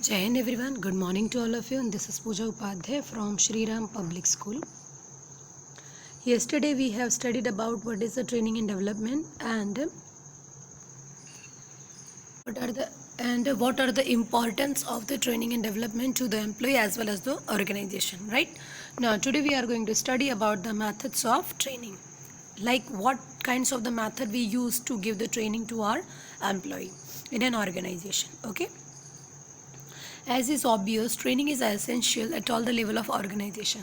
Jai Hind everyone, good morning to all of you, and this is Pooja Upadhyay from Shri Ram Public School. Yesterday we have studied about what is the training and development and what are the importance of the training and development to the employee as well as the organization, right? Now today we are going to study about the methods of training, like what kinds of the method we use to give the training to our employee in an organization. Okay, as is obvious, training is essential at all the level of organization.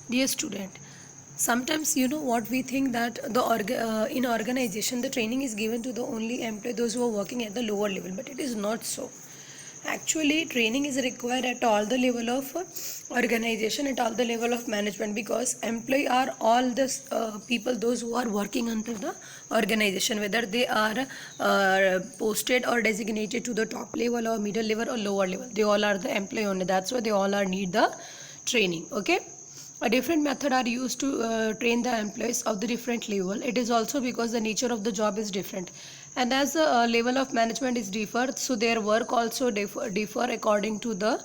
Dear student, sometimes you know what we think that in organization the training is given to the only employee, those who are working at the lower level, but it is not so. Actually, training is required at all the level of organization, at all the level of management, because employee are all the people, those who are working under the organization, whether they are posted or designated to the top level or middle level or lower level, they all are the employee only. That's why they all are need the training. Okay, a different method are used to train the employees of the different level. It is also because the nature of the job is different, and as the level of management is different, so their work also differ according to the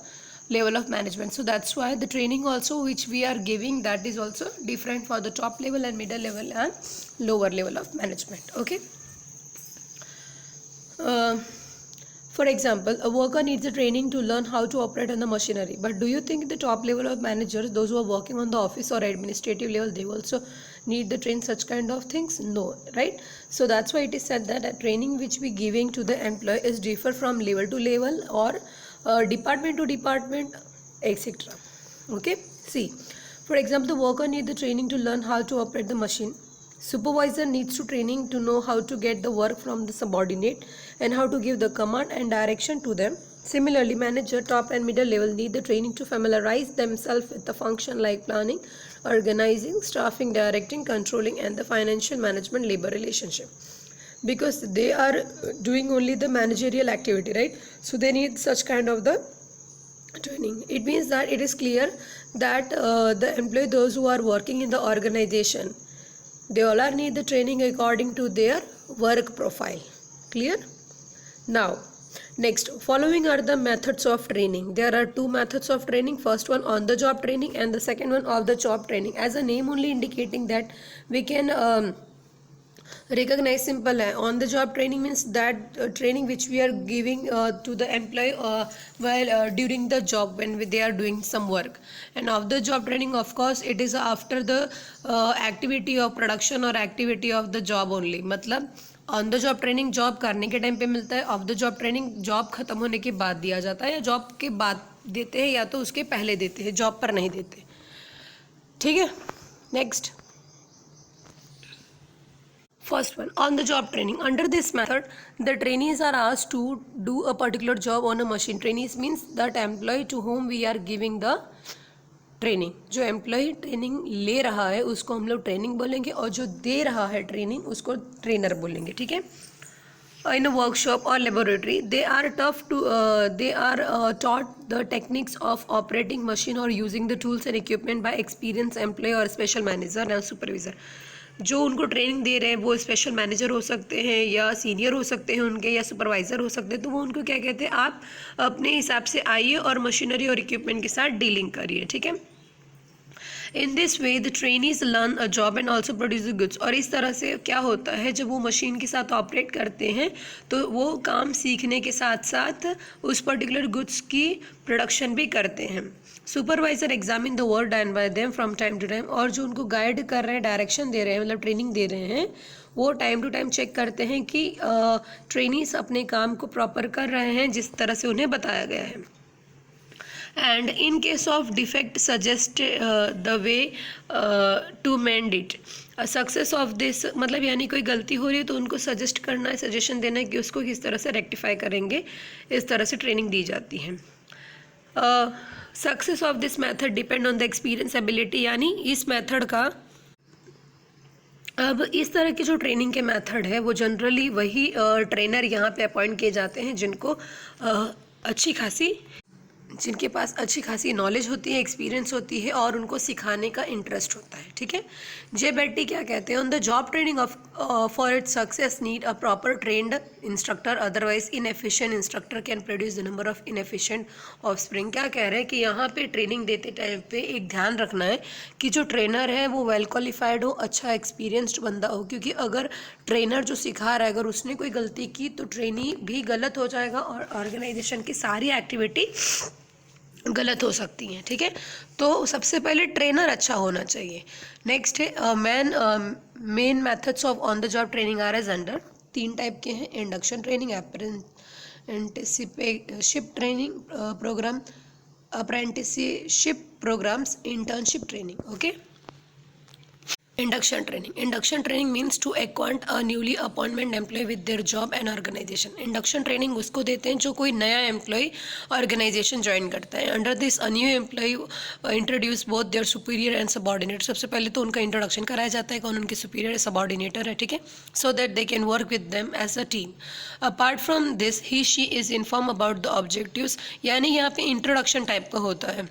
level of management. So that's why the training also which we are giving, that is also different for the top level and middle level and lower level of management. Okay, for example, a worker needs a training to learn how to operate on the machinery. But do you think the top level of managers, those who are working on the office or administrative level, they also need to train such kind of things? No, right? So that's why it is said that a training which we giving to the employee is differ from level to level or department to department, etc. Okay, see, for example, the worker needs the training to learn how to operate the machine. Supervisor needs to training to know how to get the work from the subordinate and how to give the command and direction to them. Similarly, manager, top and middle level need the training to familiarize themselves with the function like planning, organizing, staffing, directing, controlling and the financial management labor relationship, because they are doing only the managerial activity, right? So they need such kind of the training. It means that it is clear that the employee, those who are working in the organization, they all are need the training according to their work profile. Clear? Now, next, following are the methods of training. There are two methods of training. First one, on the job training, and the second one, off the job training. As a name only indicating that we can recognize simple on the job training means that training which we are giving to the employee while during the job when they are doing some work. And off the job training, of course, it is after the activity of production or activity of the job only. मतलब on the job training job करने के time पे मिलता है, of the job training job खत्म होने के बाद दिया जाता है, या जॉब के बाद देते हैं या तो उसके पहले देते हैं, जॉब पर नहीं देते. ठीक है, next. First one, on the job training. Under this method, the trainees are asked to do a particular job on a machine. Trainees means that employee to whom we are giving the training. जो employ training ले रहा है उसको हम लोग training बोलेंगे, और जो दे रहा है ट्रेनिंग उसको ट्रेनर बोलेंगे. ठीक है. In a workshop or laboratory, they are taught the techniques of operating machine or using the tools and equipment by experienced employee or special manager or supervisor. जो उनको ट्रेनिंग दे रहे हैं वो स्पेशल मैनेजर हो सकते हैं या सीनियर हो सकते हैं उनके, या सुपरवाइज़र हो सकते हैं. तो वो उनको क्या कहते हैं, आप अपने हिसाब से आइए और मशीनरी और इक्विपमेंट के साथ डीलिंग करिए. ठीक है. In this way the trainees learn a job and also produce the goods. और इस तरह से क्या होता है, जब वो मशीन के साथ ऑपरेट करते हैं तो वो काम सीखने के साथ साथ उस पर्टिकुलर गुड्स की प्रोडक्शन भी करते हैं. Supervisor examine the work done by them from time to time. और जो उनको गाइड कर रहे हैं, डायरेक्शन दे रहे हैं, मतलब ट्रेनिंग दे रहे हैं, वो टाइम टू टाइम चेक करते हैं कि ट्रेनीज अपने काम को प्रॉपर कर रहे हैं जिस तरह से उन्हें बताया गया है. And in case of defect suggest the way to mend it. Success of this मतलब यानी कोई गलती हो रही है तो उनको सजेस्ट करना है, सजेशन देना है कि उसको किस तरह से रेक्टिफाई करेंगे. इस तरह से ट्रेनिंग दी जाती है. Success of this method depend on the experience ability. यानी इस मेथड का, अब इस तरह की जो ट्रेनिंग के मेथड है वो जनरली वही ट्रेनर यहाँ पे अपॉइंट किए जाते हैं जिनको अच्छी खासी जिनके पास अच्छी खासी नॉलेज होती है, एक्सपीरियंस होती है और उनको सिखाने का इंटरेस्ट होता है, ठीक है। जे बेट्टी क्या कहते हैं, on the job training of for its success need a proper trend instructor, otherwise inefficient instructor can produce the number of inefficient offspring. क्या कह रहे हैं कि यहाँ पे ट्रेनिंग देते टाइम पे एक ध्यान रखना है कि जो ट्रेनर है वो वेल क्वालिफाइड हो, अच्छा एक्सपीरियंस्ड बंदा हो, क्योंकि अगर ट्रेनर जो सिखा रहा है अगर उसने कोई गलती की तो ट्रेनी भी गलत हो जाएगा और ऑर्गेनाइजेशन की सारी एक्टिविटी गलत हो सकती हैं, ठीक है। तो सबसे पहले ट्रेनर अच्छा होना चाहिए। नेक्स्ट है main methods of on the job training are as under. 3 type के हैं, induction training, apprenticeship training programme, apprenticeship programmes, internship training. Okay, induction training means to acquaint a newly appointment employee with their job and organization। induction training उसको देते हैं जो कोई नया employ organisation join करता है। Under this a new employ introduce both their superior and subordinate. सबसे पहले तो उनका इंट्रोडक्शन कराया जाता है कौन उनके सुपीरियर सबऑर्डिनेटर है, ठीक है, so that they can work with them as a team. Apart from this he she is inform about the objectives, यानी यहाँ पे इंट्रोडक्शन टाइप का होता है।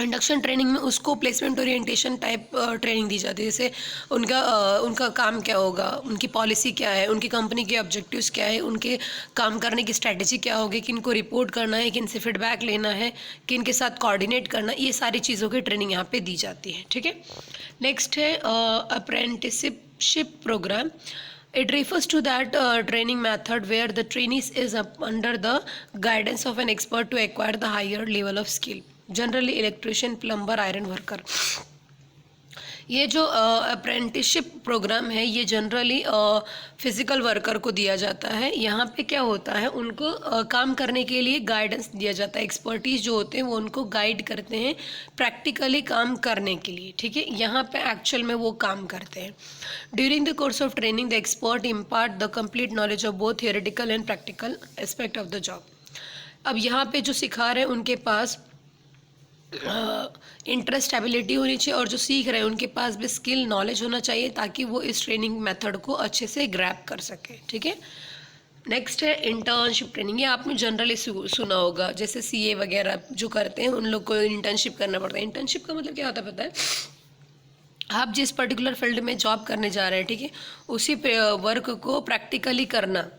इंडक्शन ट्रेनिंग में उसको प्लेसमेंट ओरिएंटेशन टाइप ट्रेनिंग दी जाती है, जैसे उनका काम क्या होगा, उनकी पॉलिसी क्या है, उनकी कंपनी के ऑब्जेक्टिव्स क्या है, उनके काम करने की स्ट्रैटेजी क्या होगी, किन को रिपोर्ट करना है, किन से फीडबैक लेना है, किन के साथ कोऑर्डिनेट करना, ये सारी चीज़ों की ट्रेनिंग यहाँ पे दी जाती है, ठीक है। नेक्स्ट है apprenticeship programme. It refers to that training method where the trainee is under the guidance of an expert to acquire the higher level of skill, generally electrician, plumber, iron worker। ये जो apprenticeship programme है ये generally physical worker को दिया जाता है। यहाँ पे क्या होता है, उनको काम करने के लिए गाइडेंस दिया जाता है, एक्सपर्टीज़ जो होते हैं वो उनको गाइड करते हैं प्रैक्टिकली काम करने के लिए, ठीक है। यहाँ पे एक्चुअल में वो काम करते हैं। During the course of training the expert impart the complete knowledge of both theoretical and practical aspect of the job. अब यहाँ पे जो सिखा रहे हैं उनके पास इंटरेस्ट एबिलिटी होनी चाहिए और जो सीख रहे हैं उनके पास भी स्किल नॉलेज होना चाहिए ताकि वो इस ट्रेनिंग मेथड को अच्छे से ग्रैब कर सके, ठीक है। नेक्स्ट है इंटर्नशिप ट्रेनिंग। ये आपने जनरली सुना होगा, जैसे सीए वगैरह जो करते हैं उन लोग को इंटर्नशिप करना पड़ता है। इंटर्नशिप का मतलब क्या होता है पता है, आप जिस पर्टिकुलर फील्ड में जॉब करने जा रहे हैं, ठीक है, उसी वर्क को प्रैक्टिकली करना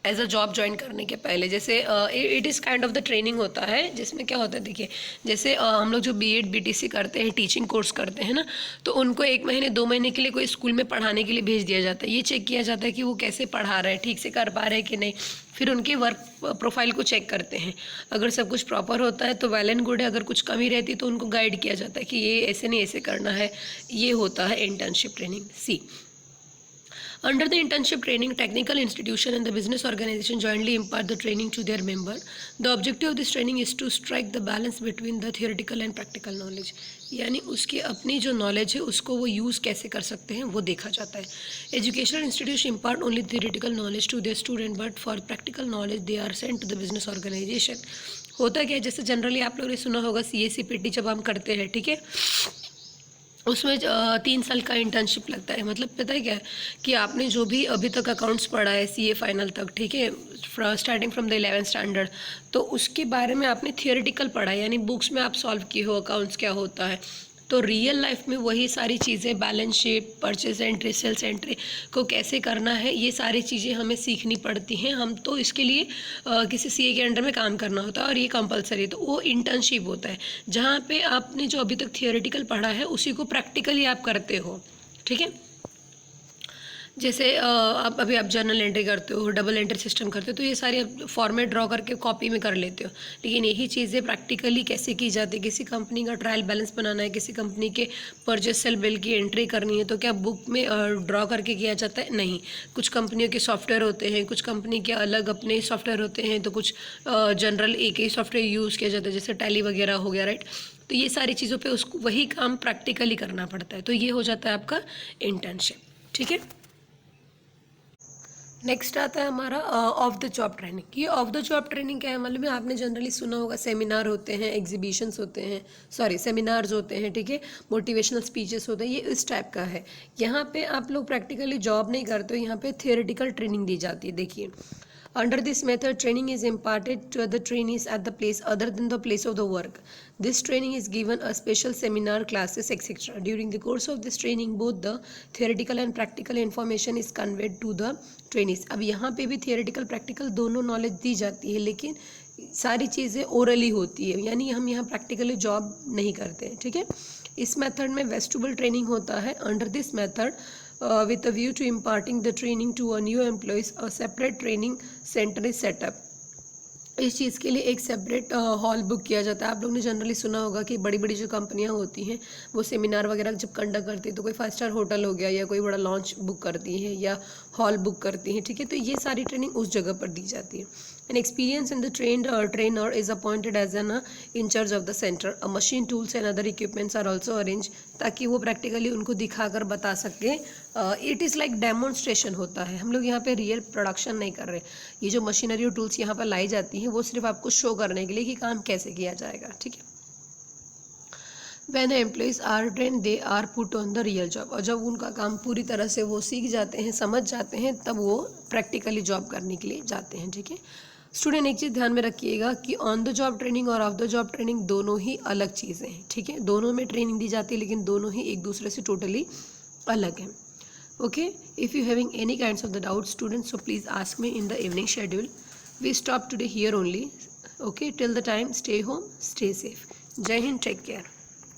एज अ जॉब ज्वाइन करने के पहले। जैसे it is kind of the training होता है जिसमें क्या होता है, देखिए जैसे हम लोग जो बीएड बीटीसी करते हैं, टीचिंग कोर्स करते हैं ना, तो उनको 1 महीने 2 महीने के लिए कोई स्कूल में पढ़ाने के लिए भेज दिया जाता है। ये चेक किया जाता है कि वो कैसे पढ़ा रहे हैं, ठीक से कर पा रहे हैं कि नहीं। फिर उनके वर्क प्रोफाइल को चेक करते हैं, अगर सब कुछ प्रॉपर होता है तो वेल एंड गुड है, अगर कुछ कमी रहती है तो उनको गाइड किया जाता है कि ये ऐसे नहीं ऐसे करना है। ये होता है internship training. See, under the internship training, technical institution and the business organization jointly impart the training to their member. The objective of this training is to strike the balance between the theoretical and practical knowledge। यानी उसकी अपनी जो knowledge है उसको वो use कैसे कर सकते हैं वो देखा जाता है। Educational institution impart only theoretical knowledge to their student, but for practical knowledge they are sent to the business organisation. होता क्या है, जैसे जनरली आप लोगों ने सुना होगा CACPT जब हम करते हैं, ठीक है, उसमें 3 साल का इंटर्नशिप लगता है। मतलब पता है क्या है कि आपने जो भी अभी तक अकाउंट्स पढ़ा है CA फाइनल तक, ठीक है, starting from the 11th standard, तो उसके बारे में आपने थियोरेटिकल पढ़ा है, यानी बुक्स में आप सॉल्व किए हो अकाउंट्स क्या होता है। तो रियल लाइफ में वही सारी चीज़ें, balance sheet, purchase entry, sales entry को कैसे करना है, ये सारी चीज़ें हमें सीखनी पड़ती हैं। हम तो इसके लिए किसी CA के अंडर में काम करना होता है और ये कंपलसरी, तो वो इंटर्नशिप होता है जहाँ पे आपने जो अभी तक थियोरेटिकल पढ़ा है उसी को प्रैक्टिकली आप करते हो, ठीक है। जैसे आप अभी आप जर्नल एंट्री करते हो, डबल एंट्री सिस्टम करते हो, तो ये सारे फॉर्मेट ड्रॉ करके कॉपी में कर लेते हो, लेकिन यही चीज़ें प्रैक्टिकली कैसे की जाती है। किसी कंपनी का ट्रायल बैलेंस बनाना है, किसी कंपनी के परचेज सेल बिल की एंट्री करनी है, तो क्या बुक में ड्रॉ करके किया जाता है? नहीं। कुछ कंपनियों के सॉफ्टवेयर होते हैं, कुछ कंपनी के अलग अपने सॉफ्टवेयर होते हैं, तो कुछ जनरल एक ही सॉफ्टवेयर यूज़ किया जाता है, जैसे टैली वगैरह हो गया, राइट। तो ये सारी चीज़ों पर उसको वही काम प्रैक्टिकली करना पड़ता है, तो ये हो जाता है आपका इंटर्नशिप, ठीक है। नेक्स्ट आता है हमारा ऑफ द जॉब ट्रेनिंग। ये ऑफ द जॉब ट्रेनिंग क्या है, मतलब आपने जनरली सुना होगा, सेमिनार होते हैं, एग्जीबिशंस होते हैं, सेमिनार्स होते हैं, ठीक है, मोटिवेशनल स्पीचेस होते हैं, ये इस टाइप का है। यहाँ पे आप लोग प्रैक्टिकली जॉब नहीं करते हो, यहाँ पे थियोरेटिकल ट्रेनिंग दी जाती है। देखिए Under this method, training is imparted to the trainees at the place other than the place of the work. This training is given a special seminar, classes, etc. During the course of this training, both the theoretical and practical information is conveyed to the trainees. अब यहाँ पे भी theoretical practical दोनों knowledge दी जाती है, लेकिन सारी चीज़ें orally होती है, यानी हम यहाँ practically job नहीं करते हैं, ठीक है. इस मेथड में वेस्टिबल ट्रेनिंग होता है. Under this method with a view to imparting the training to a new employees, a separate training center is set up. इस चीज़ के लिए एक सेपरेट हॉल बुक किया जाता है. आप लोग ने जनरली सुना होगा कि बड़ी बड़ी जो कंपनियां होती हैं वो सेमिनार वगैरह जब कंडक्ट करती है तो कोई 5 स्टार होटल हो गया या कोई बड़ा लॉन्च बुक करती हैं या हॉल बुक करती हैं, ठीक है. तो ये सारी ट्रेनिंग उस जगह पर दी जाती है. An experienced and the trained trainer is appointed as an in charge of the center. A machine, tools and other equipments are also arranged ताकि वो प्रैक्टिकली उनको दिखाकर बता सके. इट इज़ लाइक डेमोन्स्ट्रेशन होता है. हम लोग यहाँ पे रियल प्रोडक्शन नहीं कर रहे. ये जो मशीनरी और टूल्स यहाँ पर लाई जाती हैं वो सिर्फ आपको शो करने के लिए कि काम कैसे किया जाएगा, ठीक है. When the employees are trained, they are put on the real job. और जब उनका काम पूरी तरह से वो सीख जाते हैं, समझ जाते हैं, तब वो प्रैक्टिकली जॉब करने के लिए जाते हैं, ठीक है. स्टूडेंट एक चीज़ ध्यान में रखिएगा कि ऑन द जॉब ट्रेनिंग और ऑफ द जॉब ट्रेनिंग दोनों ही अलग चीज़ें हैं, ठीक है. दोनों में ट्रेनिंग दी जाती है लेकिन दोनों ही एक दूसरे से टोटली अलग हैं. Okay, if you having any kinds of the doubt students, so please ask me in the evening schedule. We stop today here only. Okay, till the time stay home, stay safe. Jai Hind, take care.